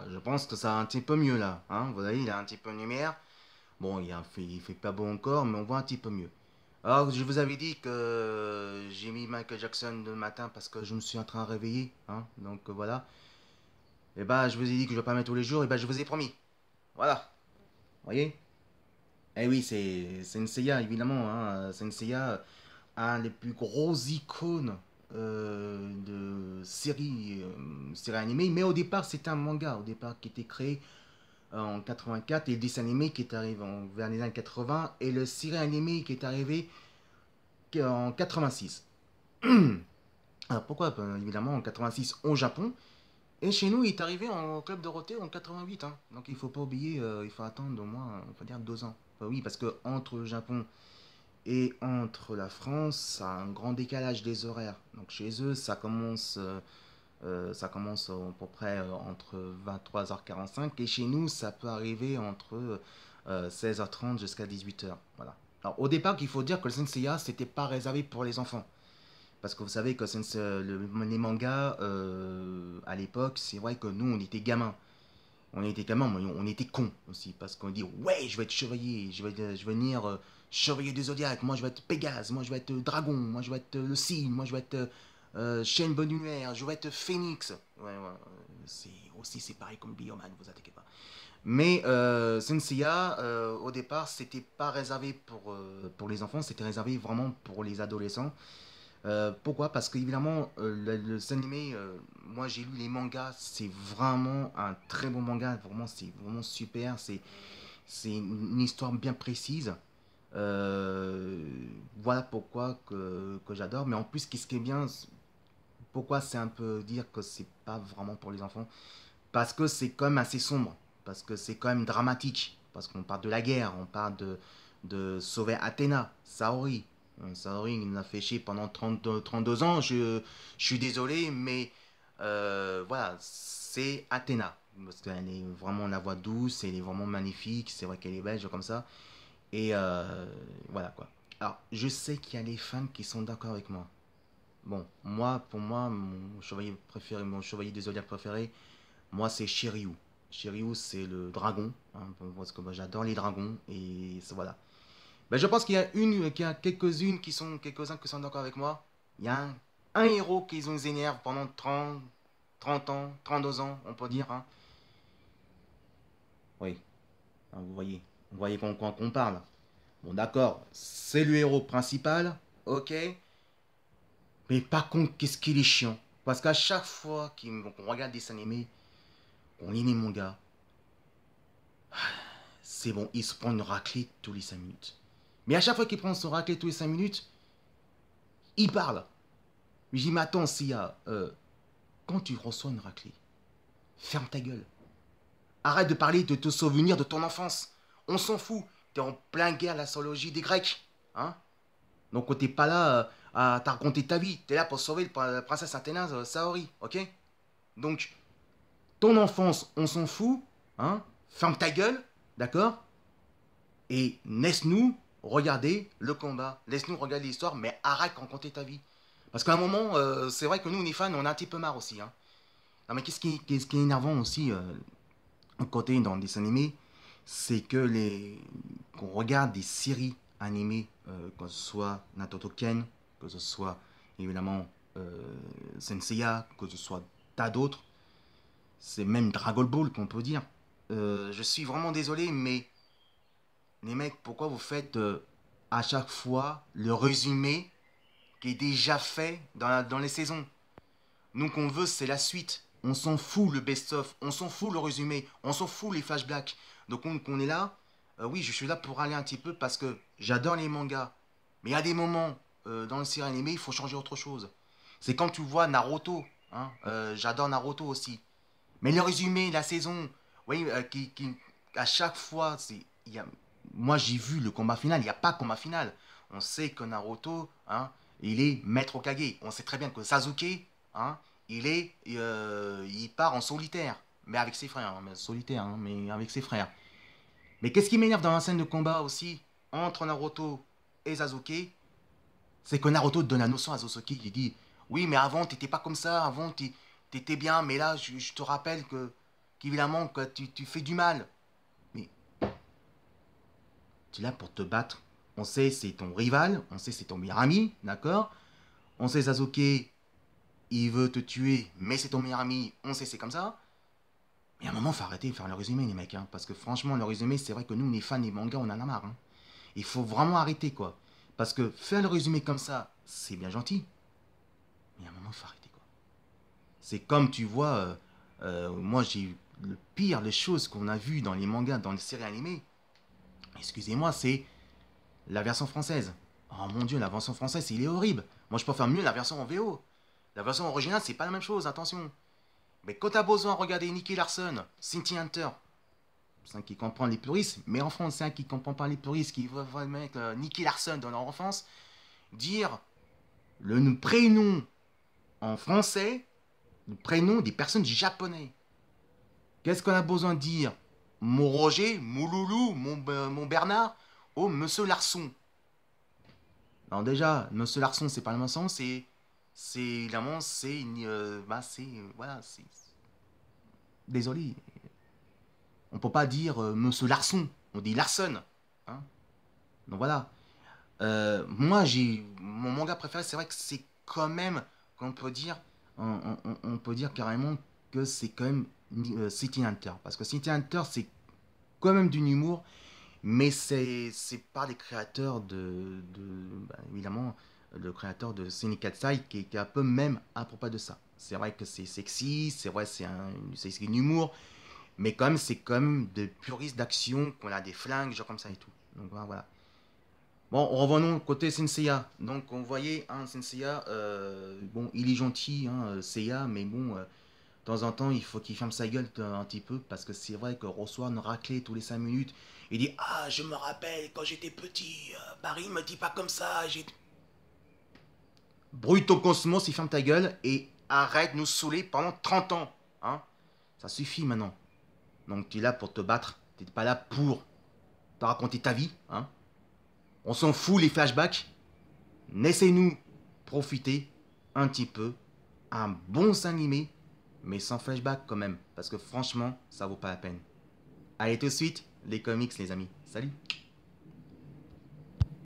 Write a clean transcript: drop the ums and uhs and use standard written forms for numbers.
je pense que ça va un petit peu mieux là. Hein, vous voyez, il a un petit peu de lumière. Bon, il fait pas beau encore, mais on voit un petit peu mieux. Alors, je vous avais dit que j'ai mis Michael Jackson le matin parce que je me suis en train de réveiller. Hein, donc voilà. Et bah, je vous ai dit que je vais pas mettre tous les jours. Et bah, je vous ai promis. Voilà. Vous voyez? Eh oui, c'est Seiya, évidemment. Hein. Seiya, un des plus gros icônes de série animée. Mais au départ, c'était un manga. Au départ, qui était créé en 84 et le dessin animé qui est arrivé vers les années 80 et le série animé qui est arrivé en 86. Alors pourquoi évidemment en 86 au Japon et chez nous il est arrivé en Club Dorothée en 88. Hein. Donc il faut pas oublier, il faut attendre au moins on va dire 2 ans. Enfin, oui parce que entre le Japon et entre la France ça a un grand décalage des horaires. Donc chez eux ça commence à peu près entre 23h45 et chez nous ça peut arriver entre 16h30 jusqu'à 18h. Voilà. Alors au départ il faut dire que le Senseiya c'était pas réservé pour les enfants. Parce que vous savez que les mangas à l'époque c'est vrai que nous on était gamins. On était gamins, mais on était cons aussi. Parce qu'on dit ouais je vais être chevalier, je vais venir chevalier du zodiaque, moi je vais être Pégase, moi je vais être dragon, moi je vais être le cygne, moi je vais être Chêne Bonne Lumière, je vais être Phénix. Ouais, c'est aussi c'est pareil comme Bioman, vous inquiétez pas. Mais Senseiya, au départ, c'était pas réservé pour les enfants, c'était réservé vraiment pour les adolescents. Pourquoi? Parce qu'évidemment, le dessin animé, moi j'ai lu les mangas, c'est vraiment un très bon manga, vraiment c'est vraiment super, c'est une histoire bien précise. Euh, voilà pourquoi que j'adore. Mais en plus, ce qui est bien, pourquoi c'est un peu dire que c'est pas vraiment pour les enfants? Parce que c'est quand même assez sombre, parce que c'est quand même dramatique, parce qu'on parle de la guerre, on parle de sauver Athéna, Saori. Saori, il nous a fait chier pendant 32 ans, je suis désolé, mais voilà, c'est Athéna. Parce qu'elle est vraiment la voix douce, elle est vraiment magnifique, c'est vrai qu'elle est belge comme ça. Et voilà quoi. Alors, je sais qu'il y a les fans qui sont d'accord avec moi. Bon, moi, pour moi, mon chevalier préféré, mon chevalier des zodiaques préféré, moi, c'est Shiryu. Shiryu, c'est le dragon. Hein, parce que moi, j'adore les dragons. Et voilà. Ben, je pense qu'il y a quelques-unes qui sont, quelques-uns qui sont d'accord avec moi. Il y a un héros qui nous énerve pendant 30 ans, 32 ans, on peut dire. Hein. Oui, hein, vous voyez qu'on parle. Bon, d'accord, c'est le héros principal, ok. Mais par contre, qu'est-ce qu'il est chiant. Parce qu'à chaque fois qu'on regarde des animés, qu'on lit les mangas, c'est bon, il se prend une raclée tous les 5 minutes. Mais à chaque fois qu'il prend son raclée tous les 5 minutes, il parle. Mais je dis, mais attends, Sia, quand tu reçois une raclée, ferme ta gueule. Arrête de parler de te souvenir de ton enfance. On s'en fout. T'es en plein guerre la zoologie des Grecs. Hein. Donc t'es pas là à te raconter ta vie. T'es là pour sauver la princesse Athéna Saori. Ok. Donc, ton enfance, on s'en fout. Hein. Ferme ta gueule. D'accord. Et laisse-nous regarder le combat. Laisse-nous regarder l'histoire, mais arrête de raconter ta vie. Parce qu'à un moment, c'est vrai que nous, les fans, on a un petit peu marre aussi. Hein. Non, mais qu'est-ce qui est énervant aussi, côté dans des animés, c'est que qu'on regarde des séries animées, que ce soit Naruto Ken, que ce soit évidemment Senseiya, que ce soit tas d'autres, c'est même Dragon Ball qu'on peut dire. Je suis vraiment désolé, mais les mecs, pourquoi vous faites à chaque fois le résumé qui est déjà fait dans les saisons? Nous, qu'on veut, c'est la suite. On s'en fout le best-of, on s'en fout le résumé, on s'en fout les flashbacks. Donc on est là, oui, je suis là pour aller un petit peu parce que j'adore les mangas. Mais il y a des moments dans le série animé, il faut changer autre chose. C'est quand tu vois Naruto, hein, j'adore Naruto aussi. Mais le résumé, la saison, oui, à chaque fois, moi j'ai vu le combat final, il n'y a pas de combat final. On sait que Naruto, hein, il est maître Hokage. On sait très bien que Sasuke, hein, il part en solitaire, mais avec ses frères, hein, mais solitaire, hein, mais avec ses frères. Mais qu'est-ce qui m'énerve dans la scène de combat aussi entre Naruto et Sasuke, c'est que Naruto donne la notion à Sasuke qui dit, oui, mais avant t'étais pas comme ça, avant t'étais bien, mais là je te rappelle que qu'évidemment que tu fais du mal. Mais tu es là pour te battre. On sait c'est ton rival, on sait c'est ton meilleur ami, d'accord? On sait Sasuke, il veut te tuer, mais c'est ton meilleur ami, on sait c'est comme ça. Mais à un moment, faut arrêter de faire le résumé, les mecs, hein, parce que franchement, le résumé, c'est vrai que nous, les fans des mangas, on en a marre. Hein. Il faut vraiment arrêter, quoi. Parce que faire le résumé comme ça, c'est bien gentil, mais à un moment, il faut arrêter, quoi. C'est comme, tu vois, moi, j'ai eu le pire, les choses qu'on a vues dans les mangas, dans les séries animées, excusez-moi, c'est la version française. Oh mon dieu, la version française, il est horrible. Moi, je préfère mieux la version en VO. La version originale, c'est pas la même chose, attention. Mais quand t'as besoin de regarder Nicky Larson, Cynthia Hunter, c'est un qui comprend les puristes, mais en France, c'est un qui comprend pas les puristes, qui voit le mec Nicky Larson dans leur enfance, dire le prénom en français, le prénom des personnes japonais. Qu'est-ce qu'on a besoin de dire? Mon Roger, mon Loulou, mon Bernard, oh, Monsieur Larson. Alors déjà, Monsieur Larson, c'est pas le même sens, c'est évidemment, voilà, c'est, désolé, on peut pas dire Monsieur Larson, on dit Larson, hein. Donc voilà. Moi, j'ai mon manga préféré, c'est vrai que c'est quand même, qu'on peut dire, on peut dire carrément que c'est quand même City Hunter, parce que City Hunter, c'est quand même du humour, mais c'est pas des créateurs évidemment, le créateur de Senikatsai qui est un peu même à propos de ça. C'est vrai que c'est sexy, c'est vrai c'est un humour, mais quand même c'est quand même de puristes d'action, qu'on a des flingues, genre comme ça et tout. Donc voilà. Bon, revenons côté Senseiya. Donc on voyait Senseiya, bon il est gentil, Seiya, mais bon, de temps en temps il faut qu'il ferme sa gueule un petit peu, parce que c'est vrai que reçoit une raclée tous les 5 minutes. Il dit ah je me rappelle quand j'étais petit, Barry me dit pas comme ça, j'ai... Bruit ton cosmos, il ferme ta gueule et arrête de nous saouler pendant 30 ans. Hein. Ça suffit maintenant. Donc tu es là pour te battre, tu n'es pas là pour te raconter ta vie. Hein. On s'en fout les flashbacks. Laissez-nous profiter un petit peu. Un bon dessin animé, mais sans flashback quand même. Parce que franchement, ça vaut pas la peine. Allez tout de suite, les comics les amis. Salut!